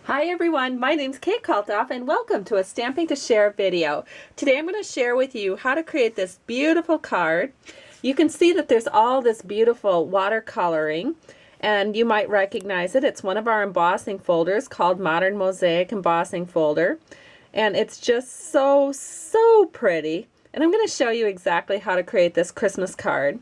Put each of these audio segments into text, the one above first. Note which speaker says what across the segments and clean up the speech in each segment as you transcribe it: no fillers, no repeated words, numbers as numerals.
Speaker 1: Hi everyone, my name's Kate Kalthoff and welcome to a Stamping to Share video. Today I'm going to share with you how to create this beautiful card. You can see that there's all this beautiful watercoloring and you might recognize it. It's one of our embossing folders called Modern Mosaic Embossing Folder, and it's just so pretty. And I'm going to show you exactly how to create this Christmas card.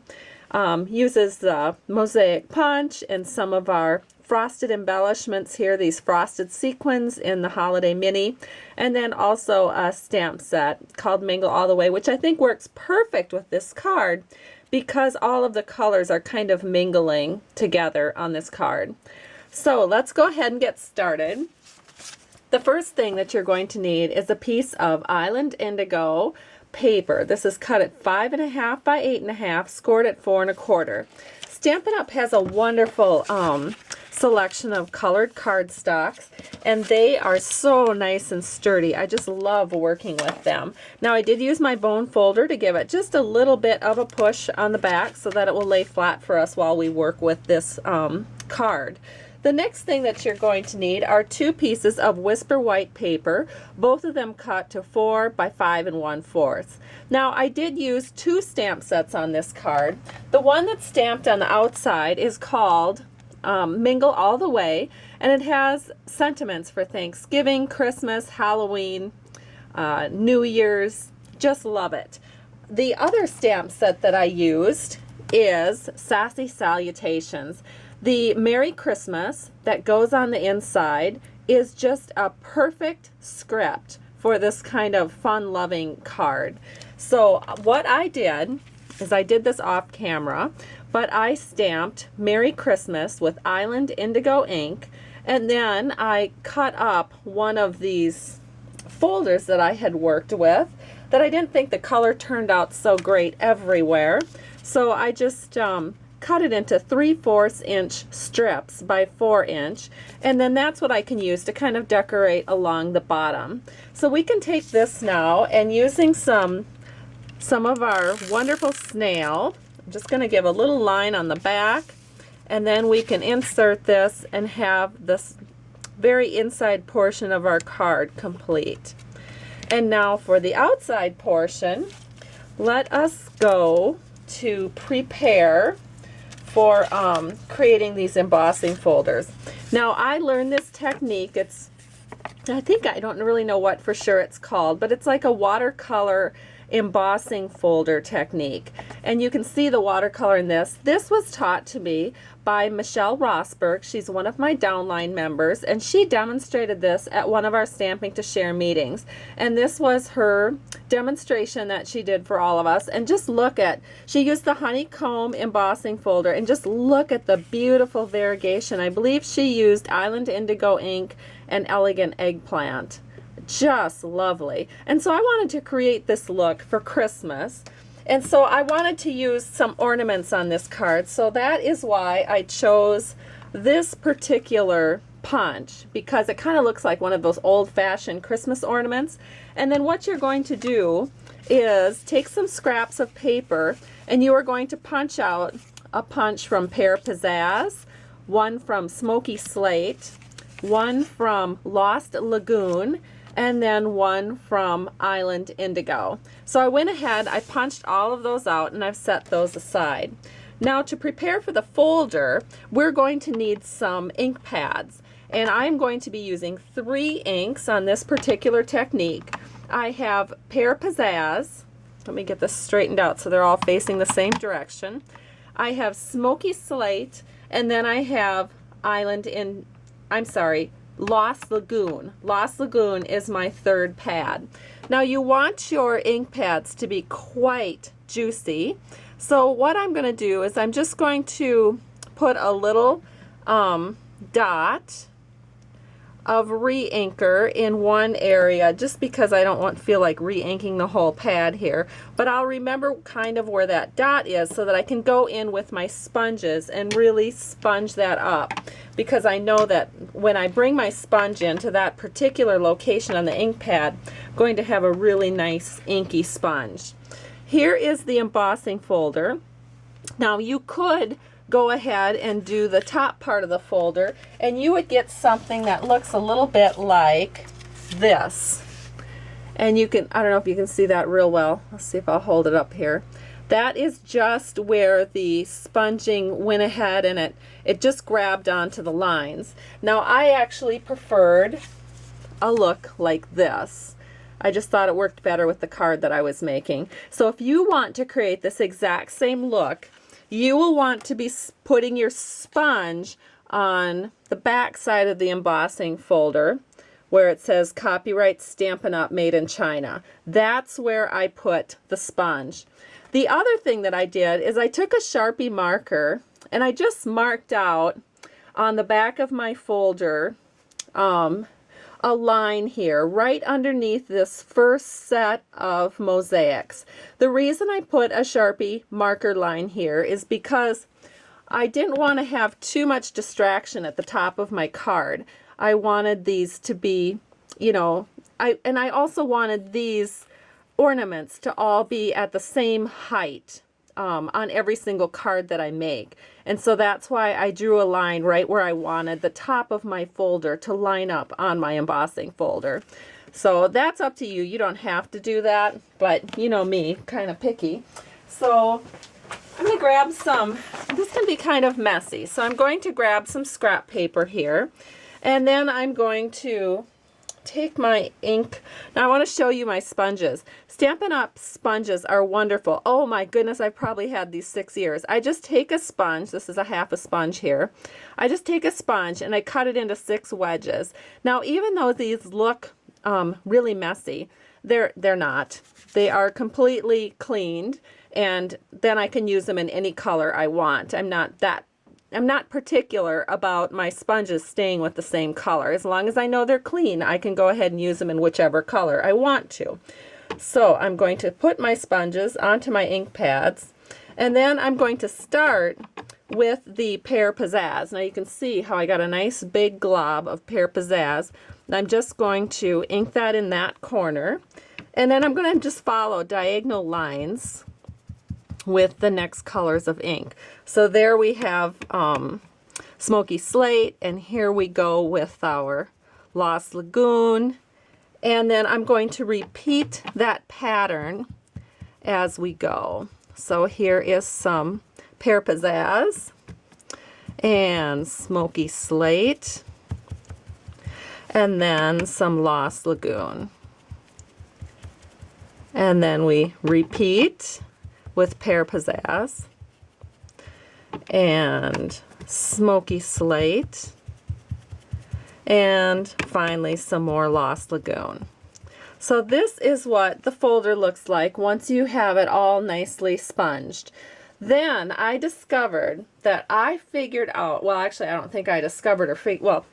Speaker 1: Uses the mosaic punch and some of our frosted embellishments here, these frosted sequins in the Holiday Mini, and then also a stamp set called Mingle All the Way, which I think works perfect with this card because all of the colors are kind of mingling together on this card. So let's go ahead and get started. The first thing that you're going to need is a piece of Island Indigo paper. This is cut at 5.5 by 8.5, scored at 4 1/4. Stampin' Up! Has a wonderful selection of colored cardstocks, and they are so nice and sturdy. I just love working with them. Now I did use my bone folder to give it just a little bit of a push on the back so that it will lay flat for us while we work with this card. The next thing that you're going to need are 2 pieces of Whisper White paper, both of them cut to 4 by 5 1/4. Now I did use 2 stamp sets on this card. The one that's stamped on the outside is called Mingle All the Way, and it has sentiments for Thanksgiving, Christmas, Halloween, New Year's. Just love it. The other stamp set that I used is Sassy Salutations. The Merry Christmas that goes on the inside is just a perfect script for this kind of fun-loving card. So what I did is I did this off camera, but I stamped Merry Christmas with Island Indigo ink, and then I cut up one of these folders that I had worked with that I didn't think the color turned out so great everywhere. So I just cut it into 3/4 inch strips by 4 inch, and then that's what I can use to kind of decorate along the bottom. So we can take this now, and using some of our wonderful snail, I'm just going to give a little line on the back, and then we can insert this and have this very inside portion of our card complete. And now for the outside portion, let us go to prepare for creating these embossing folders. Now I learned this technique. I don't really know what for sure it's called, but it's like a watercolor embossing folder technique, and you can see the watercolor in this. This was taught to me by Michelle Rosberg. She's one of my downline members, and she demonstrated this at one of our Stamping to Share meetings, and this was her demonstration that she did for all of us. And just look at, she used the honeycomb embossing folder, and just look at the beautiful variegation. I believe she used Island Indigo ink and Elegant Eggplant. Just lovely. And so I wanted to create this look for Christmas, and so I wanted to use some ornaments on this card. So that is why I chose this particular punch, because it kind of looks like one of those old-fashioned Christmas ornaments. And then what you're going to do is take some scraps of paper, and you are going to punch out a punch from Pear Pizzazz, one from Smoky Slate, one from Lost Lagoon, and then one from Island Indigo. So I went ahead, I punched all of those out, and I've set those aside. Now to prepare for the folder, we're going to need some ink pads, and I'm going to be using 3 inks on this particular technique. I have Pear Pizzazz. Let me get this straightened out so they're all facing the same direction. I have Smoky Slate, and then I have Lost Lagoon. Lost Lagoon is my 3rd pad. Now you want your ink pads to be quite juicy. So what I'm going to do is I'm just going to put a little dot of re-inker in one area, just because I don't feel like re-inking the whole pad here. But I'll remember kind of where that dot is so that I can go in with my sponges and really sponge that up, because I know that when I bring my sponge into that particular location on the ink pad, I'm going to have a really nice inky sponge. Here is the embossing folder. Now you could go ahead and do the top part of the folder, and you would get something that looks a little bit like this. And you can, I don't know if you can see that real well. Let's see if I'll hold it up here. That is just where the sponging went ahead and it just grabbed onto the lines. Now I actually preferred a look like this. I just thought it worked better with the card that I was making. So if you want to create this exact same look, you will want to be putting your sponge on the back side of the embossing folder where it says copyright Stampin' Up! Made in China. That's where I put the sponge. The other thing that I did is I took a Sharpie marker and I just marked out on the back of my folder a line here right underneath this first set of mosaics. The reason I put a Sharpie marker line here is because I didn't want to have too much distraction at the top of my card. I wanted these to be, you know, I also wanted these ornaments to all be at the same height on every single card that I make. And so that's why I drew a line right where I wanted the top of my folder to line up on my embossing folder. So that's up to you. You don't have to do that, but you know me, kind of picky. So I'm going to grab some, this can be kind of messy, so I'm going to grab some scrap paper here, and then I'm going to take my ink. Now I want to show you my sponges. Stampin' Up! Sponges are wonderful. Oh my goodness, I've probably had these 6 years. I just take a sponge, this is a half a sponge here. I just take a sponge and I cut it into 6 wedges. Now even though these look really messy, they're not. They are completely cleaned, and then I can use them in any color I want. I'm not particular about my sponges staying with the same color. As long as I know they're clean, I can go ahead and use them in whichever color I want to. So I'm going to put my sponges onto my ink pads, and then I'm going to start with the Pear Pizzazz. Now you can see how I got a nice big glob of Pear Pizzazz. And I'm just going to ink that in that corner, and then I'm going to just follow diagonal lines with the next colors of ink. So there we have Smoky Slate, and here we go with our Lost Lagoon, and then I'm going to repeat that pattern as we go. So here is some Pear Pizzazz and Smoky Slate, and then some Lost Lagoon, and then we repeat with Pear Pizzazz and Smoky Slate, and finally some more Lost Lagoon. So this is what the folder looks like once you have it all nicely sponged. Then I discovered that I figured out, well actually I don't think I discovered or well,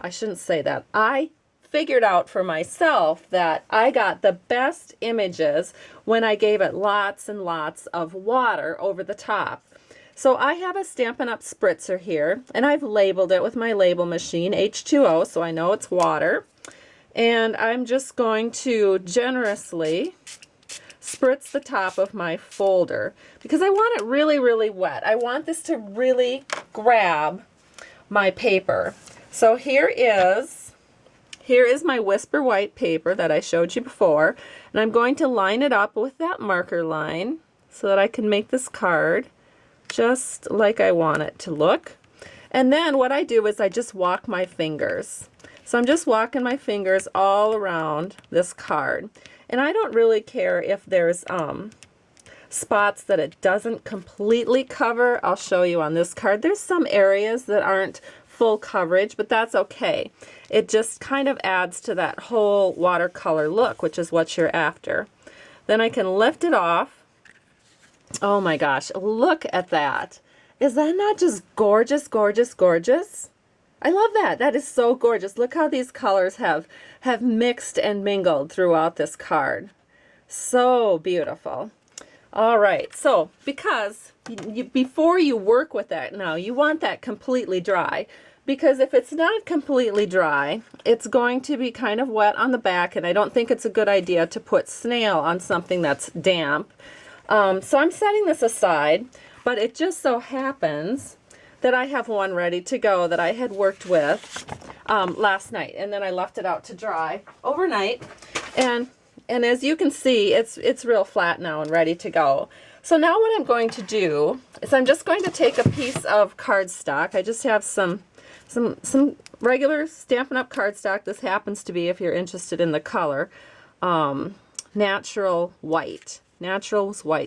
Speaker 1: I shouldn't say that. I figured out for myself that I got the best images when I gave it lots and lots of water over the top. So I have a Stampin' Up! Spritzer here, and I've labeled it with my label machine, H2O, so I know it's water. And I'm just going to generously spritz the top of my folder because I want it really, really wet. I want this to really grab my paper. So here is my Whisper White paper that I showed you before, and I'm going to line it up with that marker line so that I can make this card just like I want it to look. And then what I do is I just walk my fingers. So I'm just walking my fingers all around this card. And I don't really care if there's spots that it doesn't completely cover. I'll show you on this card. There's some areas that aren't full coverage, but that's okay. It just kind of adds to that whole watercolor look, which is what you're after. Then I can lift it off. Oh my gosh, look at that. Is that not just gorgeous, gorgeous, gorgeous? I love that. That is so gorgeous. Look how these colors have mixed and mingled throughout this card. So beautiful. All right, so because before you work with that now, you want that completely dry, because if it's not completely dry, it's going to be kind of wet on the back, and I don't think it's a good idea to put snail on something that's damp. So I'm setting this aside, But it just so happens that I have one ready to go that I had worked with last night, and then I left it out to dry overnight, and as you can see, it's real flat now and ready to go. So now what I'm going to do is I'm just going to take a piece of cardstock. I just have some regular Stampin' Up! Cardstock. This happens to be, if you're interested in the color, Natural's white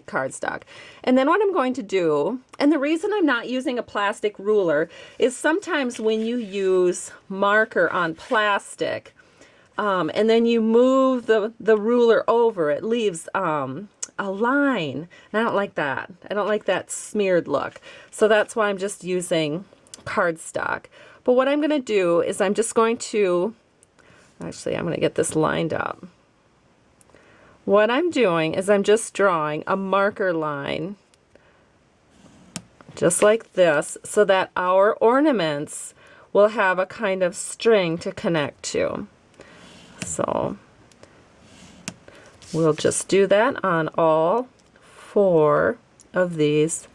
Speaker 1: cardstock. And then what I'm going to do, and the reason I'm not using a plastic ruler is sometimes when you use marker on plastic, and then you move the ruler over, it leaves a line. And I don't like that. I don't like that smeared look. So that's why I'm just using cardstock. But what I'm going to do is I'm just going to, actually I'm going to get this lined up. What I'm doing is I'm just drawing a marker line just like this so that our ornaments will have a kind of string to connect to. So we'll just do that on all 4 of these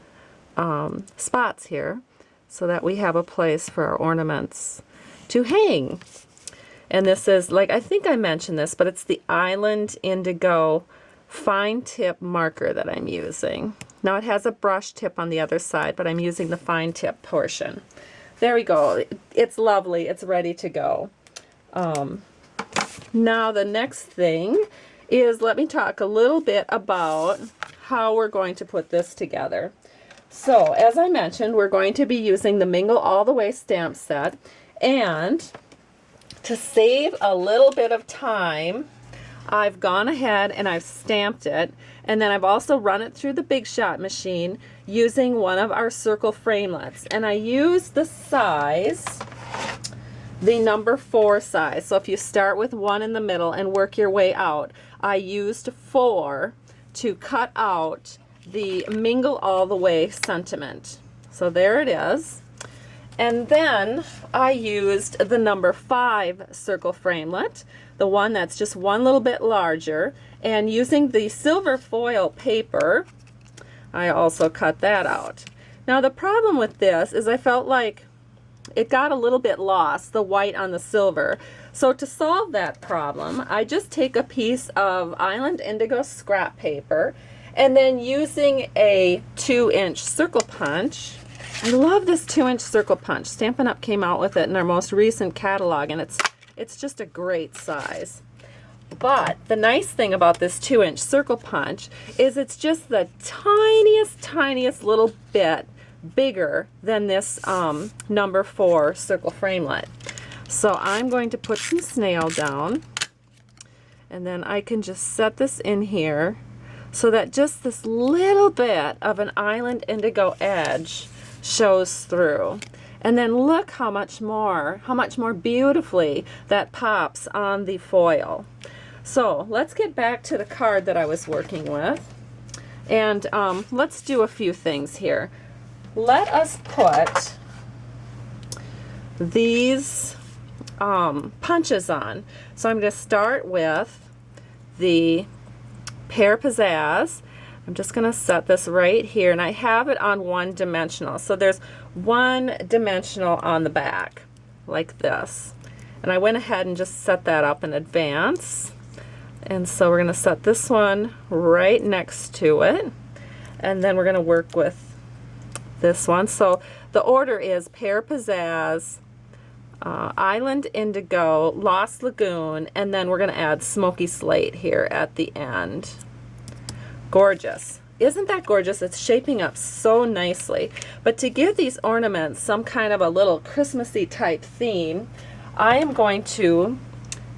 Speaker 1: spots here so that we have a place for our ornaments to hang. And this is, like, I think I mentioned this, but it's the Island Indigo fine tip marker that I'm using. Now it has a brush tip on the other side, but I'm using the fine tip portion. There we go. It's lovely. It's ready to go. Now the next thing is, let me talk a little bit about how we're going to put this together. So as I mentioned, we're going to be using the Mingle All the Way stamp set, and to save a little bit of time, I've gone ahead and I've stamped it, and then I've also run it through the Big Shot machine using one of our circle framelits. And I use the size, the number 4 size. So if you start with 1 in the middle and work your way out, I used 4 to cut out the Mingle All the Way sentiment. So there it is. And then I used the number 5 circle framelit, the one that's just one little bit larger, and using the silver foil paper, I also cut that out. Now the problem with this is I felt like it got a little bit lost, the white on the silver. So to solve that problem, I just take a piece of Island Indigo scrap paper, and then using a 2-inch circle punch. I love this 2-inch circle punch. Stampin' Up! Came out with it in our most recent catalog, and it's just a great size. But the nice thing about this 2-inch circle punch is it's just the tiniest little bit bigger than this number 4 circle framelit. So I'm going to put some snail down, and then I can just set this in here so that just this little bit of an Island Indigo edge shows through. And then look how much more beautifully that pops on the foil. So let's get back to the card that I was working with, and let's do a few things here. Let us put these punches on. So I'm going to start with the Pear Pizzazz. I'm just going to set this right here, and I have it on 1 dimensional. So there's 1 dimensional on the back, like this. And I went ahead and just set that up in advance. And so we're going to set this one right next to it. And then we're going to work with this one. So the order is Pear Pizzazz, Island Indigo, Lost Lagoon, and then we're going to add Smoky Slate here at the end. Gorgeous. Isn't that gorgeous? It's shaping up so nicely. But to give these ornaments some kind of a little Christmassy type theme, I am going to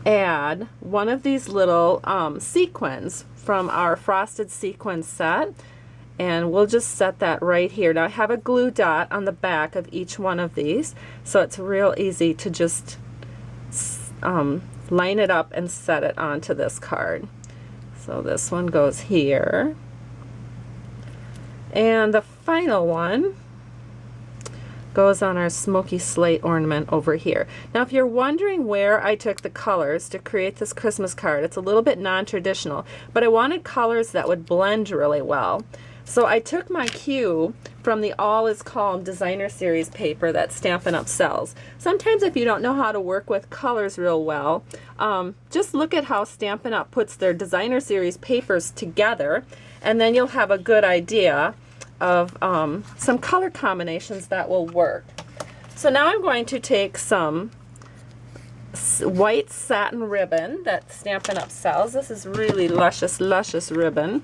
Speaker 1: add one of these little sequins from our Frosted Sequin set, and we'll just set that right here. Now I have a glue dot on the back of each one of these, so it's real easy to just line it up and set it onto this card. So this one goes here, and the final one goes on our Smoky Slate ornament over here. Now if you're wondering where I took the colors to create this Christmas card, it's a little bit non-traditional, but I wanted colors that would blend really well. So I took my cue from the All Is Calm Designer Series paper that Stampin' Up! Sells. Sometimes if you don't know how to work with colors real well, just look at how Stampin' Up! Puts their Designer Series papers together, and then you'll have a good idea of some color combinations that will work. So now I'm going to take some white satin ribbon that Stampin' Up! Sells. This is really luscious, luscious ribbon.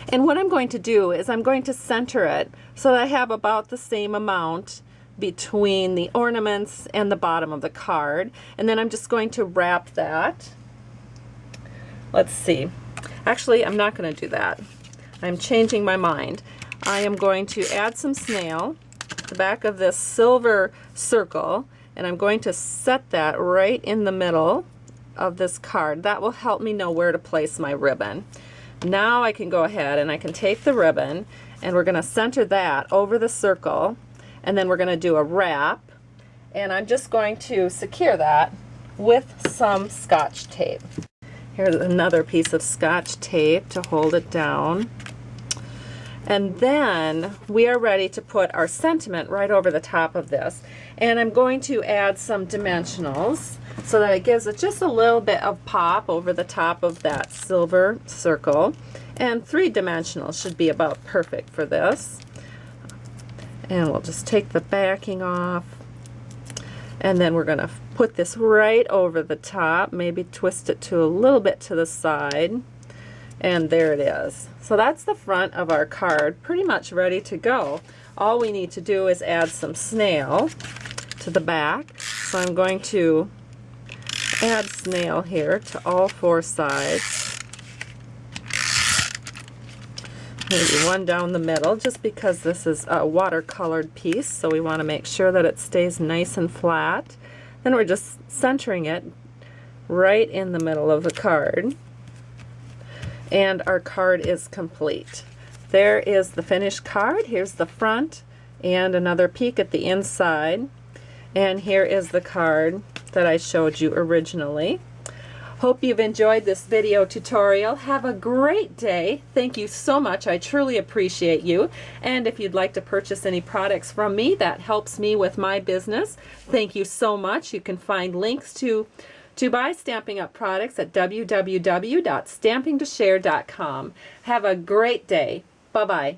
Speaker 1: And what I'm going to do is I'm going to center it so that I have about the same amount between the ornaments and the bottom of the card. And then I'm just going to wrap that. Let's see. Actually, I'm not going to do that. I'm changing my mind. I am going to add some snail to the back of this silver circle, and I'm going to set that right in the middle of this card. That will help me know where to place my ribbon. Now I can go ahead and I can take the ribbon, and we're going to center that over the circle, and then we're going to do a wrap, and I'm just going to secure that with some Scotch tape. Here's another piece of Scotch tape to hold it down. And then we are ready to put our sentiment right over the top of this. And I'm going to add some dimensionals so that it gives it just a little bit of pop over the top of that silver circle. And 3 dimensionals should be about perfect for this. And we'll just take the backing off. And then we're going to put this right over the top, maybe twist it to a little bit to the side. And there it is. So that's the front of our card, pretty much ready to go. All we need to do is add some snail to the back. So I'm going to add snail here to all 4 sides. Maybe one down the middle, just because this is a watercolored piece, so we want to make sure that it stays nice and flat. Then we're just centering it right in the middle of the card. And our card is complete. There is the finished card. Here's the front and another peek at the inside. And here is the card that I showed you originally. Hope you've enjoyed this video tutorial. Have a great day. Thank you so much. I truly appreciate you. And if you'd like to purchase any products from me that helps me with my business, thank you so much. You can find links to buy Stampin' Up! Products at www.stampingtoshare.com. Have a great day. Bye-bye.